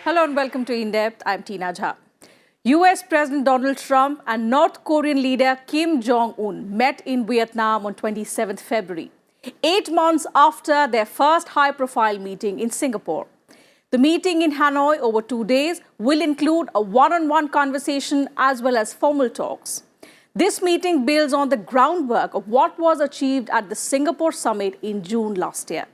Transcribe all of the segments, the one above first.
Hello and welcome to In Depth. I'm Tina Jha. US President Donald Trump and North Korean leader Kim Jon Un met in Vietnam on 27th February, 8 months after their first high-profile meeting in Singapore. The meeting in Hanoi over 2 days will include a one-on-one conversation as well as formal talks. This meeting builds on the groundwork of what was achieved at the Singapore summit in June last year.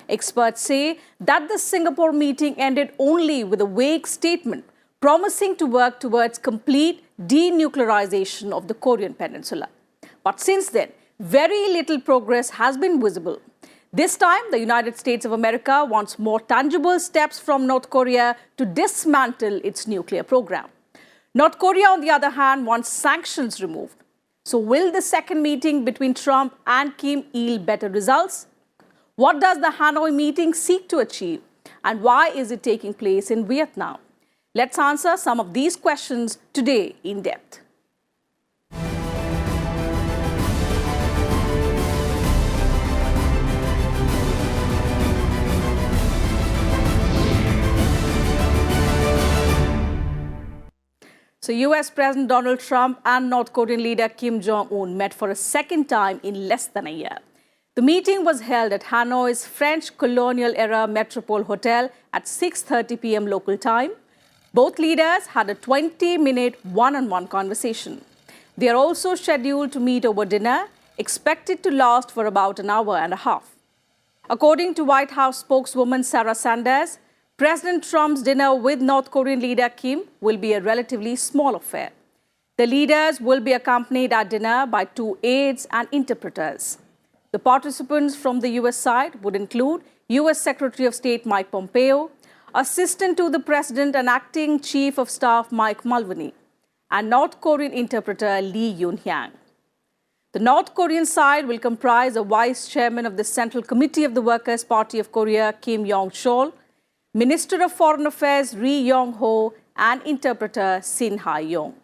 Experts say that the Singapore meeting ended only with a vague statement promising to work towards complete denuclearization of the Korean peninsula. But since then, very little progress has been visible. This time, the United States of America wants more tangible steps from North Korea to dismantle its nuclear program. North Korea, on the other hand, wants sanctions removed. So will the second meeting between Trump and Kim yield better results? What does the Hanoi meeting seek to achieve? And why is it taking place in Vietnam? Let's answer some of these questions today in depth. So US President Donald Trump and North Korean leader Kim Jon Un met for a second time in less than a year. The meeting was held at Hanoi's French colonial-era Metropole Hotel at 6:30 p.m. local time. Both leaders had a 20-minute one-on-one conversation. They are also scheduled to meet over dinner, expected to last for about an hour and a half. According to White House spokeswoman Sarah Sanders, President Trump's dinner with North Korean leader Kim will be a relatively small affair. The leaders will be accompanied at dinner by 2 aides and interpreters. The participants from the US side would include US Secretary of State Mike Pompeo, Assistant to the President and Acting Chief of Staff Mike Mulvaney, and North Korean interpreter Lee Yoon-hyang. The North Korean side will comprise a Vice Chairman of the Central Committee of the Workers' Party of Korea, Kim Yong-chol, Minister of Foreign Affairs Ri Yong-ho, and interpreter Sin Ha-yong.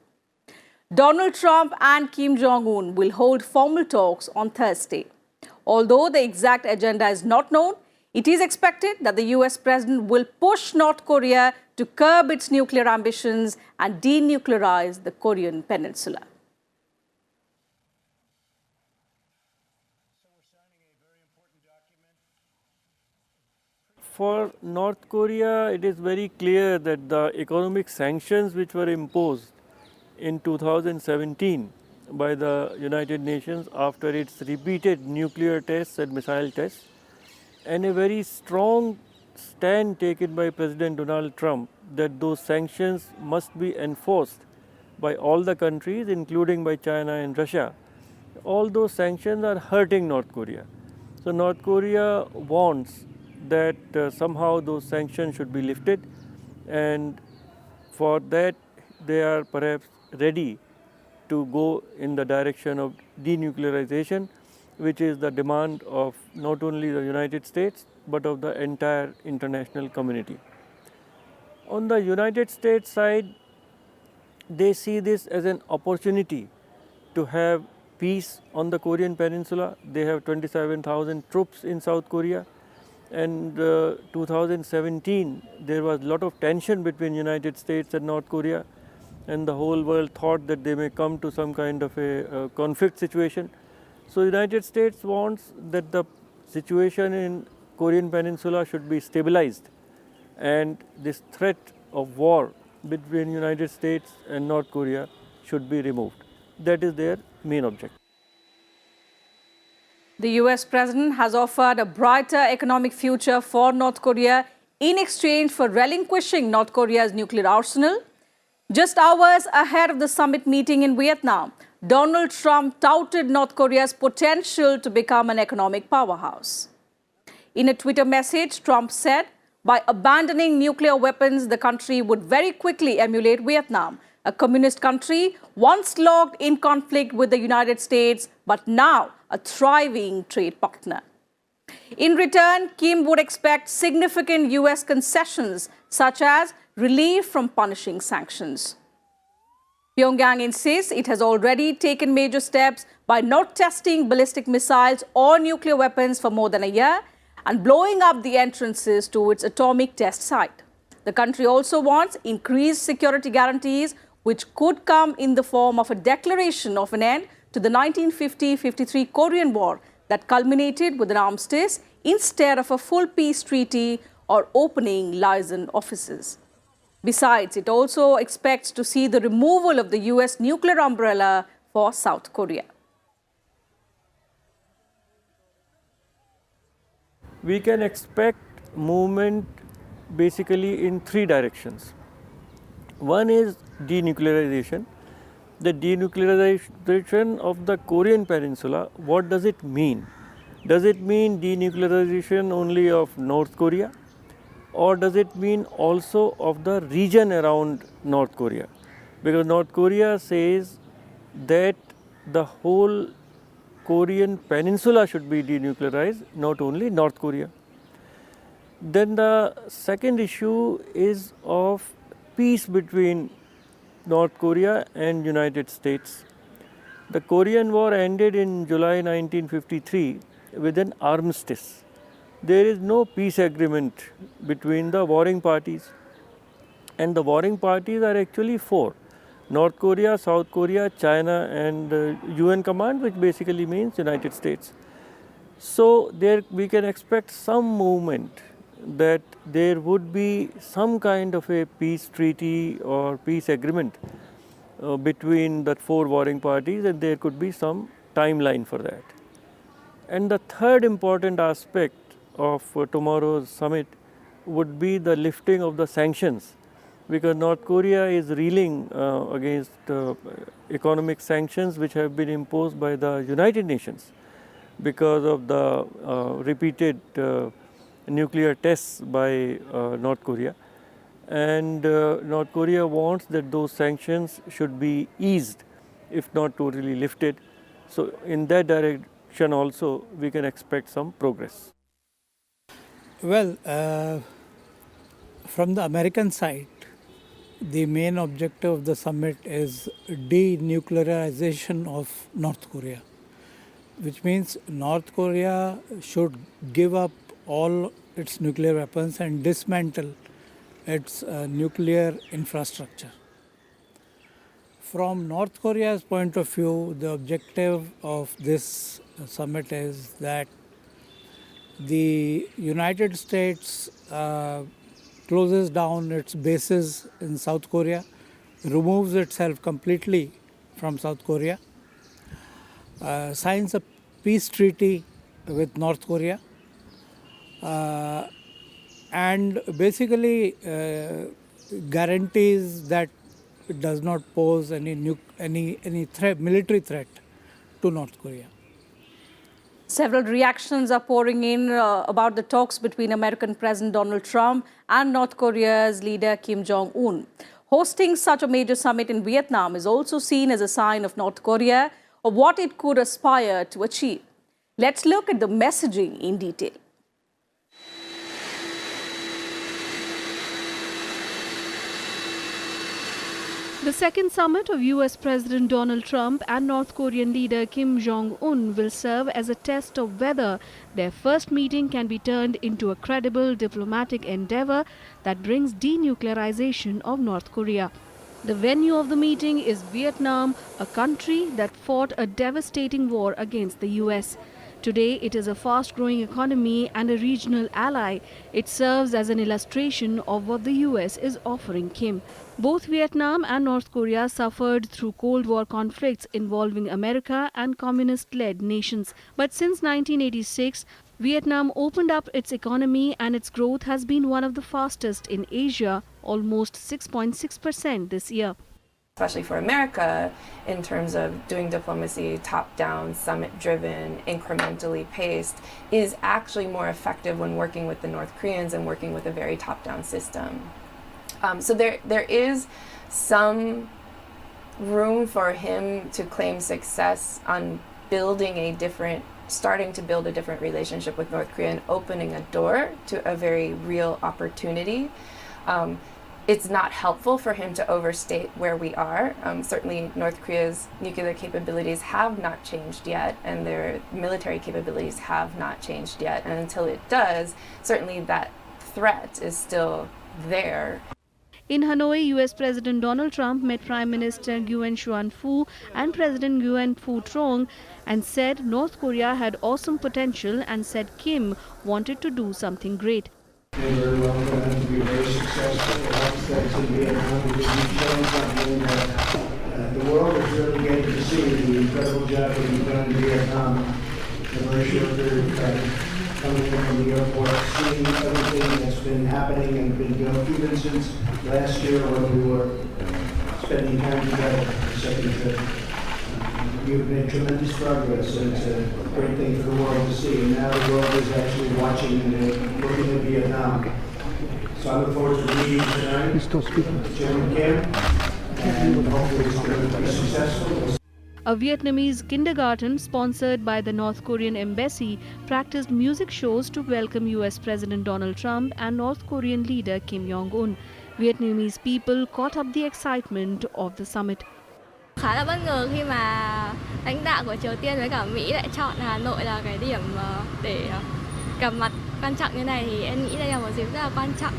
Donald Trump and Kim Jon Un will hold formal talks on Thursday. Although the exact agenda is not known, it is expected that the US president will push North Korea to curb its nuclear ambitions and denuclearize the Korean peninsula. For North Korea, it is very clear that the economic sanctions which were imposed in 2017 by the United Nations after its repeated nuclear tests and missile tests, and a very strong stand taken by President Donald Trump that those sanctions must be enforced by all the countries, including by China and Russia. All those sanctions are hurting North Korea. So North Korea wants that somehow those sanctions should be lifted, and for that they are perhaps ready to go in the direction of denuclearization, which is the demand of not only the United States but of the entire international community. On the United States side, they see this as an opportunity to have peace on the Korean peninsula. They have 27,000 troops in South Korea, and 2017 there was a lot of tension between United States and North Korea, and the whole world thought that they may come to some kind of a conflict situation. So United States wants that the situation in Korean peninsula should be stabilized, and this threat of war between United States and North Korea should be removed. That is their main objective. The US president has offered a brighter economic future for North Korea in exchange for relinquishing North Korea's nuclear arsenal. Just hours ahead of the summit meeting in Vietnam, Donald Trump touted North Korea's potential to become an economic powerhouse. In a Twitter message, Trump said, by abandoning nuclear weapons, the country would very quickly emulate Vietnam, a communist country once locked in conflict with the United States, but now a thriving trade partner. In return, Kim would expect significant US concessions, such as relief from punishing sanctions. Pyongyang insists it has already taken major steps by not testing ballistic missiles or nuclear weapons for more than a year and blowing up the entrances to its atomic test site. The country also wants increased security guarantees, which could come in the form of a declaration of an end to the 1950-53 Korean War that culminated with an armistice instead of a full peace treaty or opening liaison offices. Besides, it also expects to see the removal of the US nuclear umbrella for South Korea. We can expect movement basically in three directions. One is denuclearization. The denuclearization of the Korean peninsula, what does it mean? Does it mean denuclearization only of North Korea? Or does it mean also of the region around North Korea? Because North Korea says that the whole Korean peninsula should be denuclearized, not only North Korea. Then the second issue is of peace between North Korea and United States. The Korean War ended in July 1953 with an armistice. There is no peace agreement between the warring parties. And the warring parties are actually four: North Korea, South Korea, China, and UN Command, which basically means United States. So there we can expect some movement, that there would be some kind of a peace treaty or peace agreement between the four warring parties, and there could be some timeline for that. And the third important aspect of tomorrow's summit would be the lifting of the sanctions, because North Korea is reeling against economic sanctions which have been imposed by the United Nations because of the repeated nuclear tests by North Korea. And North Korea wants that those sanctions should be eased, if not totally lifted. So in that direction also we can expect some progress. Well, from the American side, the main objective of the summit is denuclearization of North Korea, which means North Korea should give up all its nuclear weapons and dismantle its nuclear infrastructure. From North Korea's point of view, the objective of this summit is that the United States closes down its bases in South Korea, removes itself completely from South Korea, signs a peace treaty with North Korea, and basically guarantees that it does not pose any threat, military threat to North Korea. Several reactions are pouring in about the talks between American President Donald Trump and North Korea's leader Kim Jong Un. Hosting such a major summit in Vietnam is also seen as a sign of North Korea of what it could aspire to achieve. Let's look at the messaging in detail. The second summit of US President Donald Trump and North Korean leader Kim Jong Un will serve as a test of whether their first meeting can be turned into a credible diplomatic endeavor that brings denuclearization of North Korea. The venue of the meeting is Vietnam, a country that fought a devastating war against the US. Today, it is a fast-growing economy and a regional ally. It serves as an illustration of what the US is offering Kim. Both Vietnam and North Korea suffered through Cold War conflicts involving America and communist-led nations. But since 1986, Vietnam opened up its economy and its growth has been one of the fastest in Asia, almost 6.6% this year. Especially for America, in terms of doing diplomacy top-down, summit-driven, incrementally paced, is actually more effective when working with the North Koreans and working with a very top-down system. So there is some room for him to claim success on starting to build a different relationship with North Korea and opening a door to a very real opportunity. It's not helpful for him to overstate where we are. Certainly North Korea's nuclear capabilities have not changed yet, and their military capabilities have not changed yet. And until it does, certainly that threat is still there. In Hanoi, US President Donald Trump met Prime Minister Kim Jon Un and President Nguyen Phu Trong and said North Korea had awesome potential and said Kim wanted to do something great. They very well going to be very successful. The ones that's in Vietnam, because you've shown something that the world is really getting to see the incredible job that you've done in Vietnam in a very short period of time. Coming in from the airport, seeing everything that's been happening and been going even since last year when we were spending time together on the second trip. You've made tremendous progress, and it's a great thing for the world to see. And now the world is actually watching and looking at Vietnam. So I look forward to meeting tonight with Chairman Kim, and hopefully it's going to be successful. A Vietnamese kindergarten sponsored by the North Korean embassy practiced music shows to welcome US President Donald Trump and North Korean leader Kim Jong Un. Vietnamese people caught up the excitement of the summit. Khá là bất ngờ khi mà lãnh đạo của Triều Tiên với cả Mỹ lại chọn Hà Nội là cái điểm để gặp mặt quan trọng như này, thì em nghĩ đây là một dịp rất là quan trọng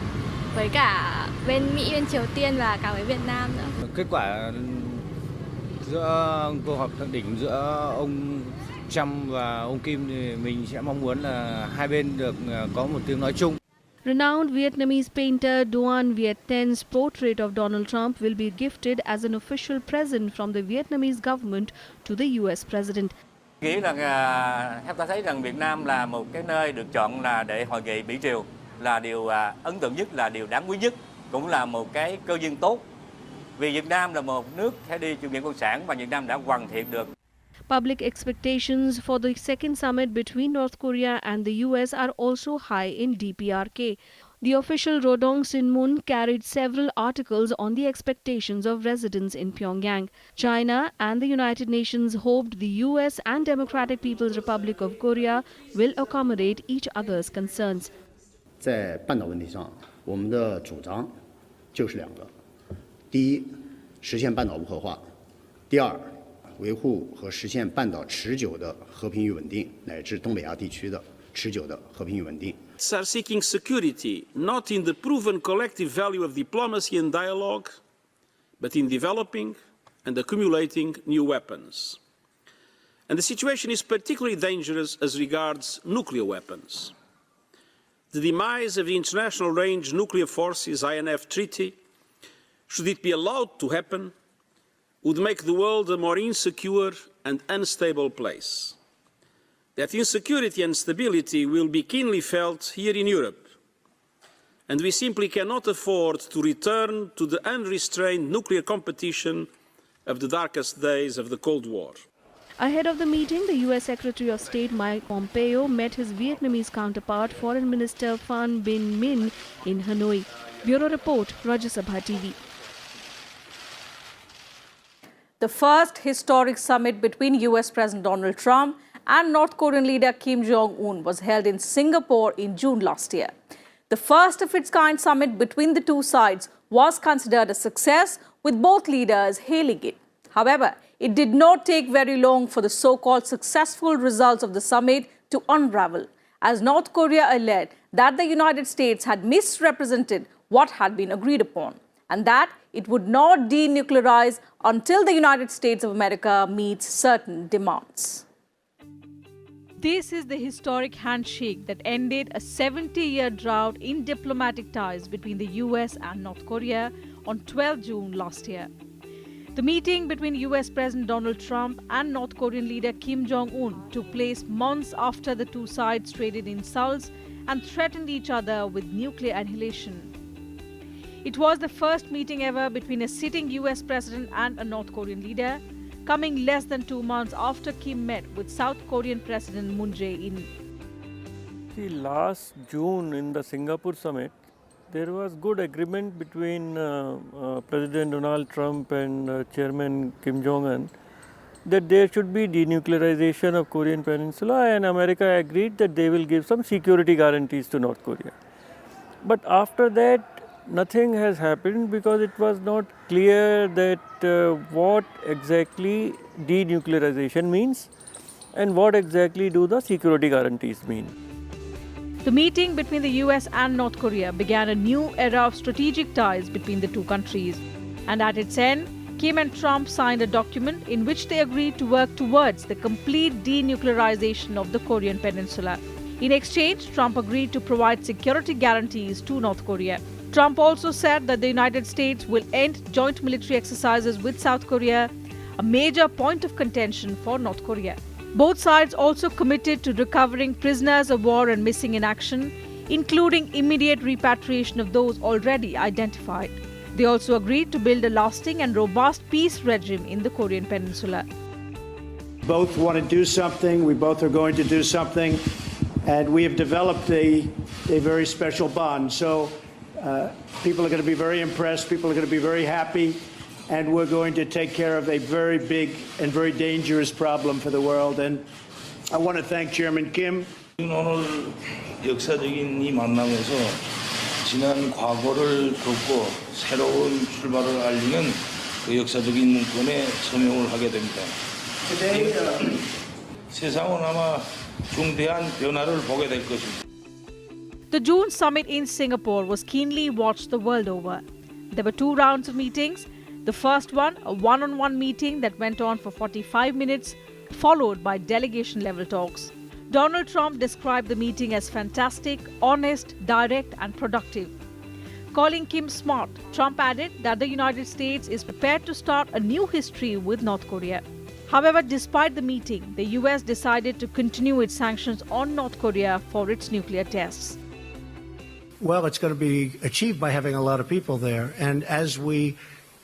với cả bên Mỹ, bên Triều Tiên và cả với Việt Nam nữa. Kết quả giữa cuộc họp thượng đỉnh giữa ông Trump và ông Kim thì mình sẽ mong muốn là hai bên được có một tiếng nói chung. Renowned Vietnamese painter Doan Viet Then's portrait of Donald Trump will be gifted as an official present from the Vietnamese government to the US president. Nghĩ rằng theo ta thấy rằng Việt Nam là một cái nơi được chọn là để hội nghị Mỹ Triều là điều ấn tượng nhất, là điều đáng quý nhất, cũng là một cái cơ duyên tốt. Vì Việt Nam là một nước theo đi chủ nghĩa cộng sản và Việt Nam đã hoàn thiện được. Public expectations for the second summit between North Korea and the US are also high in DPRK. The official Rodong Sinmun carried several articles on the expectations of residents in Pyongyang. China and the United Nations hoped the US and Democratic People's Republic of Korea will accommodate each other's concerns. 在半岛问题上，我们的主张就是两个：第一，实现半岛无核化；第二，维护和实现半岛持久的和平与稳定，乃至东北亚地区的持久的和平与稳定。 Are seeking security not in the proven collective value of diplomacy and dialogue, but in developing and accumulating new weapons. And the situation is particularly dangerous as regards nuclear weapons. The demise of the International Range Nuclear Forces INF Treaty, should it be allowed to happen, would make the world a more insecure and unstable place. That insecurity and stability will be keenly felt here in Europe, and we simply cannot afford to return to the unrestrained nuclear competition of the darkest days of the Cold War. Ahead of the meeting, the US Secretary of State Mike Pompeo met his Vietnamese counterpart, Foreign Minister Phan Binh Minh, in Hanoi. Bureau Report, Rajya Sabha TV. The first historic summit between US President Donald Trump and North Korean leader Kim Jong Un was held in Singapore in June last year. The first of its kind summit between the two sides was considered a success, with both leaders hailing it. However, it did not take very long for the so-called successful results of the summit to unravel, as North Korea alleged that the United States had misrepresented what had been agreed upon, and that it would not denuclearize until the United States of America meets certain demands. This is the historic handshake that ended a 70-year drought in diplomatic ties between the US and North Korea on 12 June last year. The meeting between US President Donald Trump and North Korean leader Kim Jong Un took place months after the two sides traded insults and threatened each other with nuclear annihilation. It was the first meeting ever between a sitting US president and a North Korean leader, coming less than 2 months after Kim met with South Korean President Moon Jae-in. See, last June in the Singapore summit, there was good agreement between President Donald Trump and Chairman Kim Jong Un that there should be denuclearization of Korean peninsula, and America agreed that they will give some security guarantees to North Korea. But after that, nothing has happened because it was not clear that what exactly denuclearization means and what exactly do the security guarantees mean. The meeting between the US and North Korea began a new era of strategic ties between the two countries. And at its end, Kim and Trump signed a document in which they agreed to work towards the complete denuclearization of the Korean peninsula. In exchange, Trump agreed to provide security guarantees to North Korea. Trump also said that the United States will end joint military exercises with South Korea, a major point of contention for North Korea. Both sides also committed to recovering prisoners of war and missing in action, including immediate repatriation of those already identified. They also agreed to build a lasting and robust peace regime in the Korean peninsula. Both want to do something. We both are going to do something. And we have developed a very special bond. So people are going to be very impressed. People are going to be very happy. And we're going to take care of a very big and very dangerous problem for the world. And I want to thank Chairman Kim. 오늘 역사적인 이 만남에서 지난 과거를 덮고 새로운 출발을 알리는 그 역사적인 문건에 서명을 하게 됩니다. 세상은 아마 중대한 변화를 보게 될 것입니다. The June summit in Singapore was keenly watched the world over. There were 2 rounds of meetings. The first one, a one-on-one meeting that went on for 45 minutes, followed by delegation-level talks. Donald Trump described the meeting as fantastic, honest, direct, and productive. Calling Kim smart, Trump added that the United States is prepared to start a new history with North Korea. However, despite the meeting, the US decided to continue its sanctions on North Korea for its nuclear tests. Well, it's going to be achieved by having a lot of people there. And as we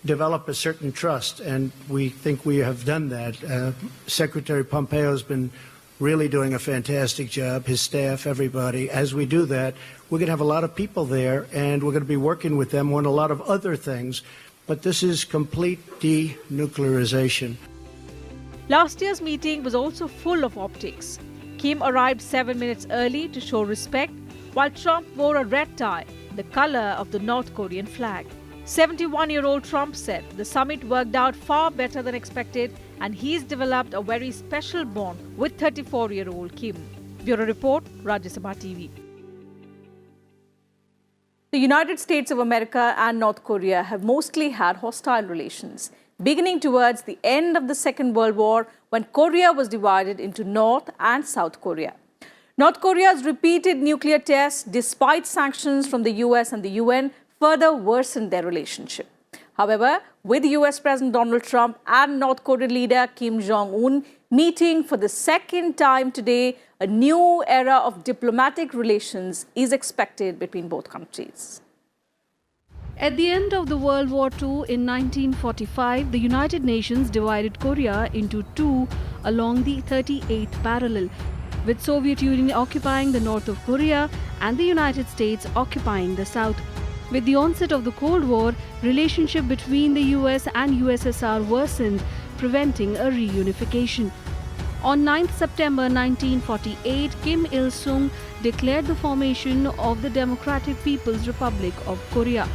develop a certain trust, and we think we have done that, Secretary Pompeo has been really doing a fantastic job, his staff, everybody. As we do that, we're going to have a lot of people there, and we're going to be working with them on a lot of other things. But this is complete denuclearization. Last year's meeting was also full of optics. Kim arrived 7 minutes early to show respect, while Trump wore a red tie, the color of the North Korean flag. 71-year-old Trump said the summit worked out far better than expected, and he's developed a very special bond with 34-year-old Kim. Bureau Report, Rajya Sabha TV. The United States of America and North Korea have mostly had hostile relations, beginning towards the end of the Second World War when Korea was divided into North and South Korea. North Korea's repeated nuclear tests, despite sanctions from the US and the UN, further worsened their relationship. However, with US President Donald Trump and North Korean leader Kim Jong Un meeting for the second time today, a new era of diplomatic relations is expected between both countries. At the end of the World War II in 1945, the United Nations divided Korea into 2 along the 38th parallel, with Soviet Union occupying the north of Korea and the United States occupying the south. With the onset of the Cold War, relationship between the US and USSR worsened, preventing a reunification. On 9th September 1948, Kim Il-sung declared the formation of the Democratic People's Republic of Korea.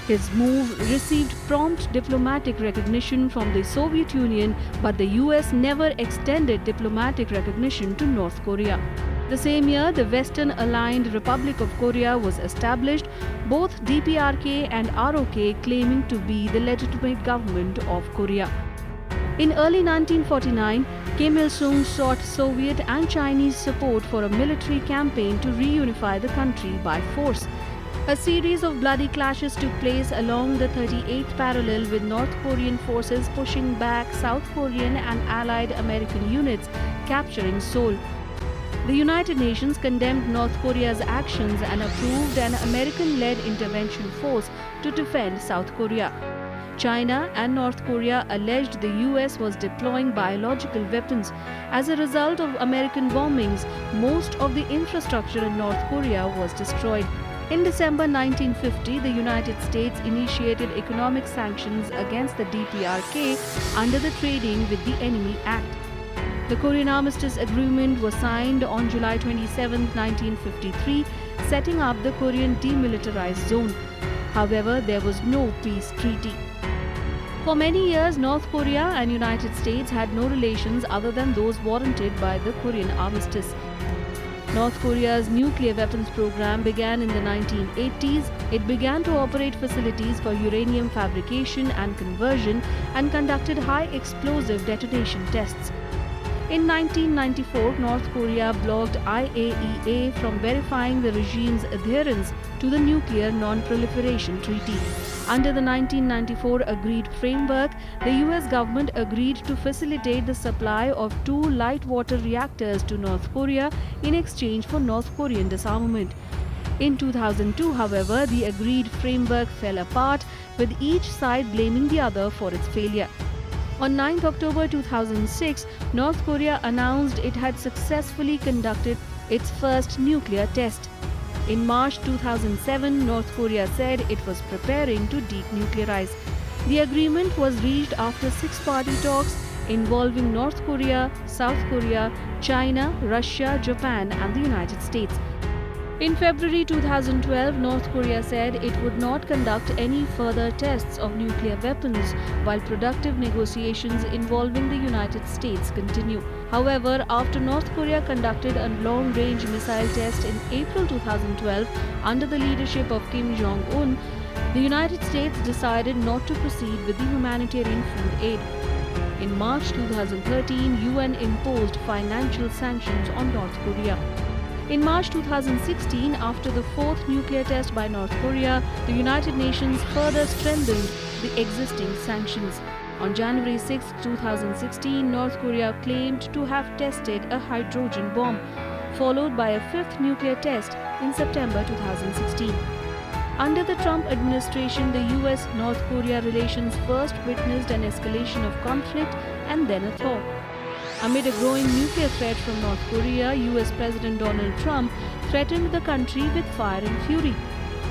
His move received prompt diplomatic recognition from the Soviet Union, but the US never extended diplomatic recognition to North Korea. The same year, the Western-aligned Republic of Korea was established, both DPRK and ROK claiming to be the legitimate government of Korea. In early 1949, Kim Il-sung sought Soviet and Chinese support for a military campaign to reunify the country by force. A series of bloody clashes took place along the 38th parallel, with North Korean forces pushing back South Korean and allied American units, capturing Seoul. The United Nations condemned North Korea's actions and approved an American-led intervention force to defend South Korea. China and North Korea alleged the US was deploying biological weapons. As a result of American bombings, most of the infrastructure in North Korea was destroyed. In December 1950, the United States initiated economic sanctions against the DPRK under the Trading with the Enemy Act. The Korean Armistice Agreement was signed on July 27, 1953, setting up the Korean Demilitarized Zone. However, there was no peace treaty. For many years, North Korea and United States had no relations other than those warranted by the Korean Armistice. North Korea's nuclear weapons program began in the 1980s. It began to operate facilities for uranium fabrication and conversion and conducted high explosive detonation tests. In 1994, North Korea blocked IAEA from verifying the regime's adherence to the Nuclear Non-Proliferation Treaty. Under the 1994 agreed framework, the US government agreed to facilitate the supply of 2 light water reactors to North Korea in exchange for North Korean disarmament. In 2002, however, the agreed framework fell apart, with each side blaming the other for its failure. On 9 October 2006, North Korea announced it had successfully conducted its first nuclear test. In March 2007, North Korea said it was preparing to denuclearize. The agreement was reached after 6-party talks involving North Korea, South Korea, China, Russia, Japan, and the United States. In February 2012, North Korea said it would not conduct any further tests of nuclear weapons while productive negotiations involving the United States continue. However, after North Korea conducted a long-range missile test in April 2012 under the leadership of Kim Jong Un, the United States decided not to proceed with the humanitarian food aid. In March 2013, UN imposed financial sanctions on North Korea. In March 2016, after the 4th nuclear test by North Korea, the United Nations further strengthened the existing sanctions. On January 6, 2016, North Korea claimed to have tested a hydrogen bomb, followed by a 5th nuclear test in September 2016. Under the Trump administration, the US-North Korea relations first witnessed an escalation of conflict and then a thaw. Amid a growing nuclear threat from North Korea, US President Donald Trump threatened the country with fire and fury.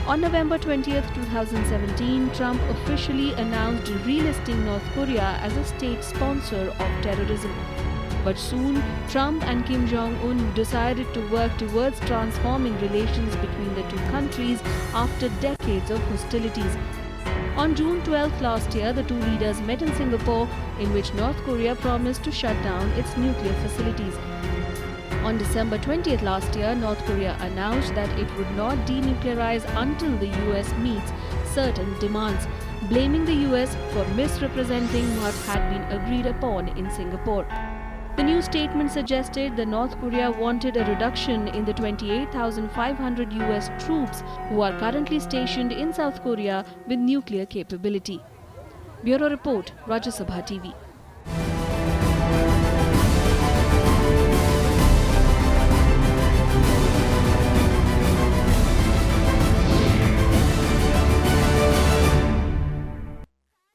On November 20, 2017, Trump officially announced relisting North Korea as a state sponsor of terrorism. But soon, Trump and Kim Jong Un decided to work towards transforming relations between the two countries after decades of hostilities. On June 12 last year, the two leaders met in Singapore, in which North Korea promised to shut down its nuclear facilities. On December 20th last year, North Korea announced that it would not denuclearize until the US meets certain demands, blaming the US for misrepresenting what had been agreed upon in Singapore. The new statement suggested that North Korea wanted a reduction in the 28,500 US troops who are currently stationed in South Korea with nuclear capability. Bureau Report, Rajya Sabha TV.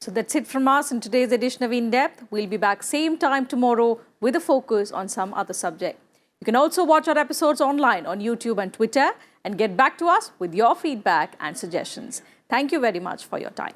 So that's it from us in today's edition of In Depth. We'll be back same time tomorrow with a focus on some other subject. You can also watch our episodes online on YouTube and Twitter and get back to us with your feedback and suggestions. Thank you very much for your time.